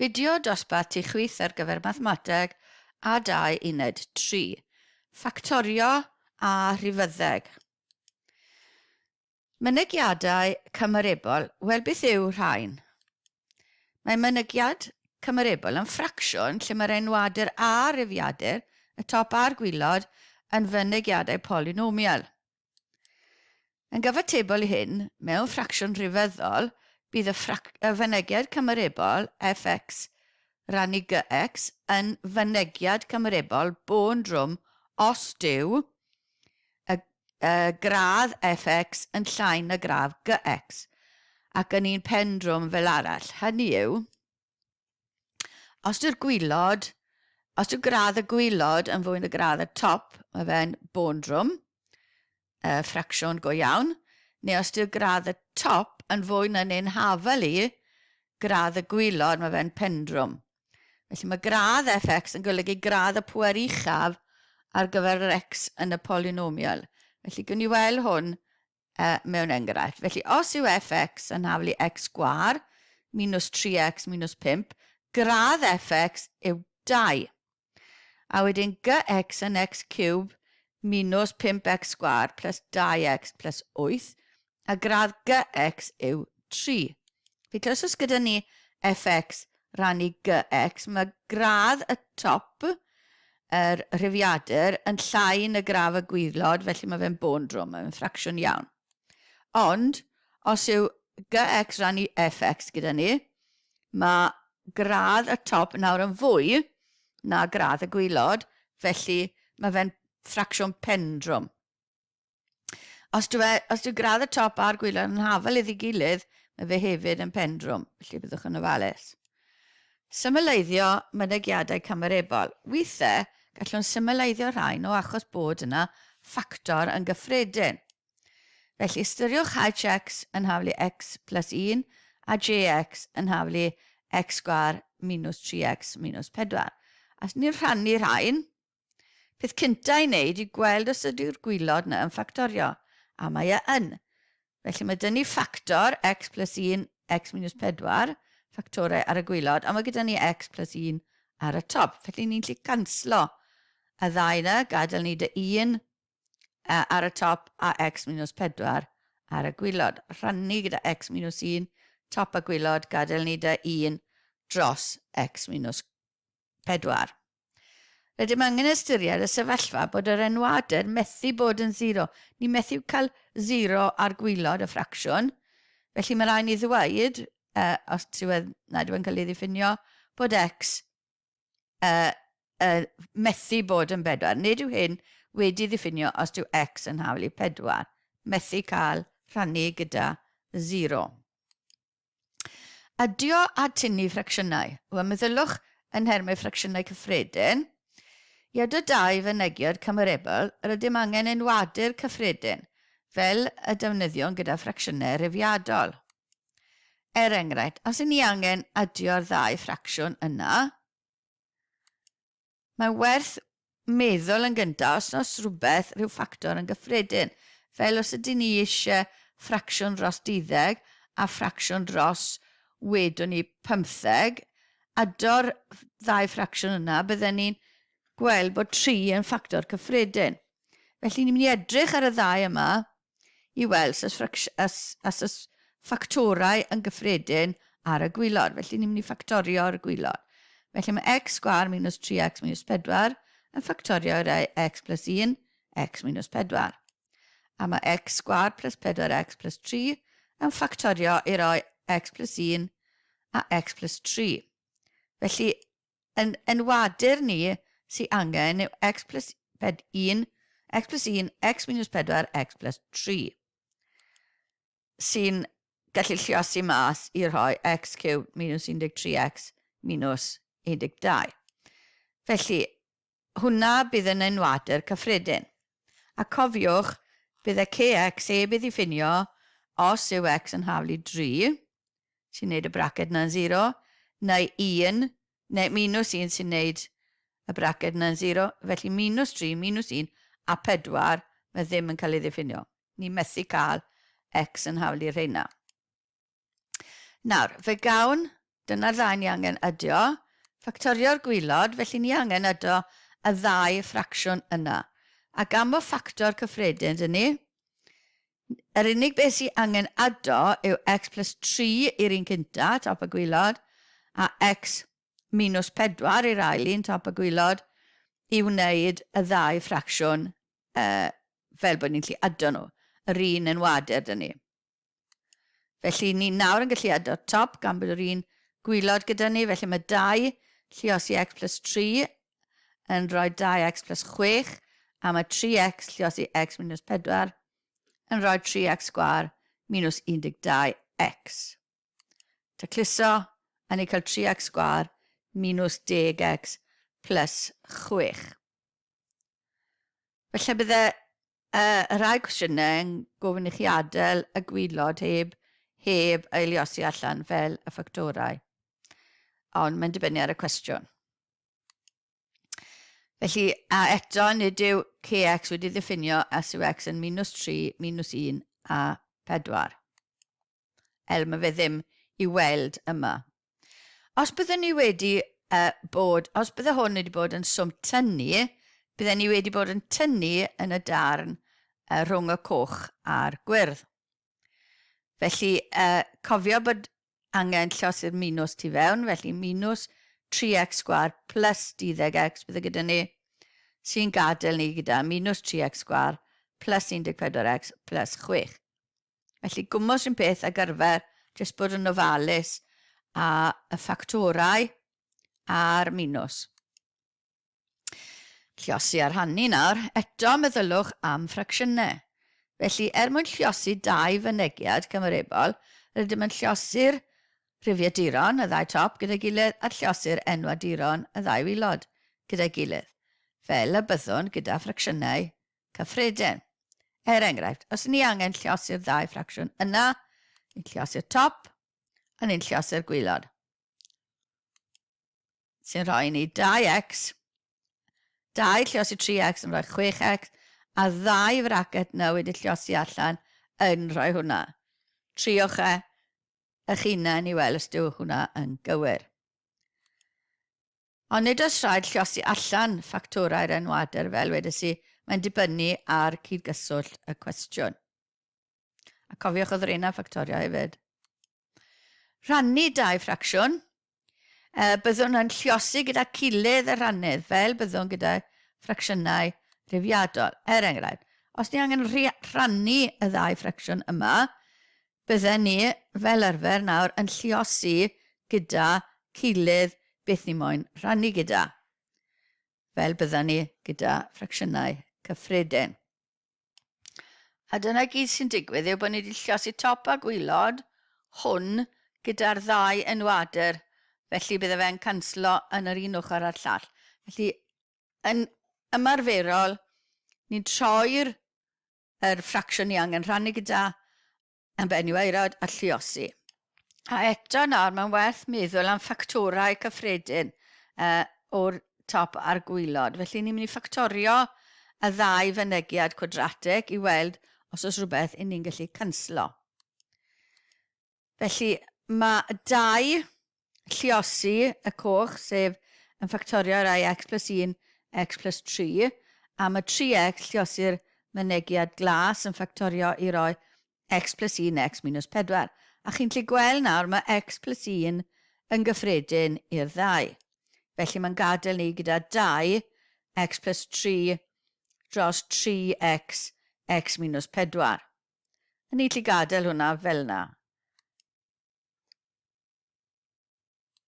Fideo dosbarth i chwith ar gyfer mathemateg a 2 uned 3. Ffactorio a rhifyddeg. Mynegiadau cymerebol, wel beth yw rhain? Mae mynegiad cymerebol yn ffracsiwn lle mae'r enwadur a rhiffiadur, y top a'r gwylod, yn fynegiadau polynomial. Yn gyfatebol i hyn, mewn ffracsiwn rhifyddol, bydd y fynegiad cymerebol fx rannu gx yn fynegiad cymerebol bôn-drwm os dyw y gradd fx yn llai na gradd gx ac yn un pendrwm fel arall. Hynny yw, os dyw gradd y gwylod yn fwy na gradd y top, mae fe'n bôn-drwm, ffracsiwn go iawn, neu os dyw gradd y top yn fwy na'n ein hafel i, gradd y gwylod, mae fe'n pendrwm. Felly mae gradd fx yn golygu gradd y pŵer uchaf ar gyfer yr x yn y polynomial. Felly gwni weld hwn mewn enghraifft. Felly os yw fx yn hafel i x gwar minus 3x minus 5, gradd fx yw 2. A wedyn gx yn x cube minus 5x gwar plus 2x plus 8, a gradd gx yw 3. Felly os oes gyda ni fx rannu gx, mae gradd y top, yr rhiffiadur, yn llai na gradd y gwylod, felly mae fe'n bôn-drwm, mae'n ffracsiwn iawn. Ond, os yw gx rannu fx gyda ni, mae gradd y top nawr yn fwy na gradd y gwylod, felly mae fe'n ffracsiwn pendrwm. Os dyw gradd y top a'r gwylod yn hafel iddi gilydd, mae fe hefyd yn pendrwm, felly byddwch yn ofalus. Symleiddio mynegiadau cymerebol. Weithiau, gallwn symleiddio rhain o achos bod yna ffactor yn gyffredin. Felly, ystyriwch hx yn haflu x plus 1 a jx yn haflu x gwar minus 3x minus 4. As ni'n rhannu rhain, peth cyntaf i wneud i gweld os ydy'r gwylod yna yn ffactorio, a mae yn. Felly mae dyn ni ffactor x plus 1, x minus 4, ffactorau ar y gwylod, a mae gyda ni x plus 1 ar y top. Felly ni'n gallu canslo y ddau yna, gadael ni dy 1 ar y top a x minus 4 ar y gwylod. Rhannu gyda x minus 1, top a gwylod, gadael ni dy 1 dros x minus 4. Rydym angen ystyried y sefyllfa bod yr enwadur methu bod yn 0. Ni methu cael 0 ar gwylod y ffracsiwn. Felly mae rhaid ni ddweud, os nad yw'n cael ei ddiffinio, bod x methu bod yn 4. Nid yw hyn wedi ddiffinio os dyw x yn haflu 4. Methu cael rhannu gyda 0. Adio a tynnu ffracsiynau. Wel, meddylwch yn hermau ffracsiynau cyffredin. I adro 2 fynegiad cymerebol, rydym angen enwadur cyffredin, fel y defnyddion gyda ffracsiynau rhiffiadol. Enghraifft, os ni angen adio'r 2 ffracsiwn yna, mae werth meddwl yn gyntaf os oes rhywbeth rhyw ffactor yn gyffredin, fel os ydyn ni eisiau ffracsiwn dros 12 a ffracsiwn dros wedwn ni 15, adio'r 2 ffracsiwn yna, bydden ni'n gweld bod 3 yn ffactor cyffredin. Felly ni'n mynd i edrych ar y 2 yma i weld os oes ffactorau yn gyffredin ar y gwylod. Felly ni'n mynd i ffactorio'r gwylod. Felly mae x gwar minus 3x minus 4 yn ffactorio i x plus 1, x minus 4. A mae x gwar plus 4x plus 3 yn ffactorio i roi x plus 1 a x plus 3. Felly, yn enwadur ni sy'n angen yw x plus 1, x minus 4, x plus 3. Sy'n gallu lliosi mas i rhoi x cube minus 13x minus 12. Felly, hwnna bydd yn enwadur cyffredin. A cofiwch, bydd y kx heb ei ddiffinio os yw x yn haflu 3, sy'n neud y braced na'n 0, neu 1, neu minus 1 sy'n neud y braced na'n 0, felly minus 3, minus 1 a 4, mae ddim yn cael ei ddiffinio. Ni methu cael x yn hawlu rheina. Nawr, fe gawn Dyna'r ddau ni angen ydio. Ffactorio'r gwylod, felly ni angen ydio y ddau ffracsiwn yna. Ac am o ffactor cyffredin, dyn ni, yr unig beth sy'n angen ydio yw x plus 3 i'r un cynta, top y gwylod, a x minus 4 i'r ail un, top y gwylod, i wneud y ddau ffracsiwn fel bod ni'n gallu ydio nhw. Yr un yn wadur dyn ni. Felly ni nawr yn gallu ydio top gan bod yr un gwylod gyda ni, felly mae 2 lluosi x plus 3 yn rhoi 2x plus 6, a mae 3x lluosi x minus 4 yn rhoi 3x sgwar minus 12x. Tacluso, a ni cael 3x sgwar minus 10x plus 6. Felly bydde y rhai cwestiynau yn gofyn i chi adael y gwylod heb ei liosi allan fel y ffactorau. Ond mae'n dibynnu ar y cwestiwn. Felly, a eto nid yw kx wedi ddiffinio as yw x yn minus 3, minus 1 a 4. Mae fe ddim i weld yma. Os bydde ni wedi os bydde hwn wedi bod yn swm tynnu, bydde ni wedi bod yn tynnu yn y darn rhwng y coch a'r gwyrdd. Felly, cofio bod angen llosir minus tu fewn, felly minus 3x sgwar plus 12x bydde gyda ni, sy'n gadael ni gyda minus 3x sgwar plus 14x plus 6. Felly, gwmws yn peth ag arfer, jyst bod yn ofalus a y ffactorau a'r minus. Lliosi ar hynny nawr, eto meddylwch am ffracsiynau. Felly, mwyn lliosi 2 fynegiad cymerebol, rydym yn lliosi'r rhifyddediron, y ddau top, gyda'i gilydd, a lliosi'r enwadiron, y ddau wilod, gyda'i gilydd, fel y byddwn gyda ffracsiynau cyffredin. Enghraifft, os ni angen lliosi'r ddau ffracsiwn yna, ni'n lliosi'r top, a ni'n lliosi'r gwylod. Sy'n rhoi ni 2x, 2 lliosi 3x yn rhoi 6x, a 2 fracet na wedi lliosi allan yn rhoi hwnna. Triwch eich hunain i weld os dyw hwnna yn gywir. Ond nid oes rhaid lliosi allan ffactorau'r enwadur fel wedys i, mae'n dibynnu ar cydgyswllt y cwestiwn. A cofiwch oedd rhain ffactorio hefyd. Rhannu 2 ffracsiwn. Byddwn yn lliosi gyda cilydd y rhannydd fel byddwn gyda ffracsiynau rhifyddol. Enghraifft, os ni angen rhannu y 2 ffracsiwn yma, bydden ni fel arfer nawr yn lliosi gyda cilydd beth ni moyn rhannu gyda. Fel bydden ni gyda ffracsiynau cyffredin. A dyna gyd sy'n digwydd yw bod ni wedi lliosi top a gwylod hwn gyda'r 2 enwadur, felly bydde fe'n canslo yn yr un ochr a'r llall. Felly, yn ymarferol, ni'n troi'r ffracsiwn ni angen rhannu gyda yn benywirod a lliosi. A eto nawr, mae'n werth meddwl am ffactorau cyffredin o'r top a'r gwylod. Felly ni'n mynd i ffactorio y 2 fynegiad cwadratig i weld os oes rhywbeth i ni'n gallu canslo. Felly mae 2 lliosi y coch, sef yn ffactorio rai x plus 1, x plus 3, a mae 3x lliosi'r mynegiad glas yn ffactorio i roi x plus 1, x minus 4. A chi'n gallu gweld nawr mae x plus 1 yn gyffredin i'r 2. Felly mae'n gadael ni gyda 2 x plus 3 dros 3x, x minus 4. A ni gallu gadael hwnna fel yna.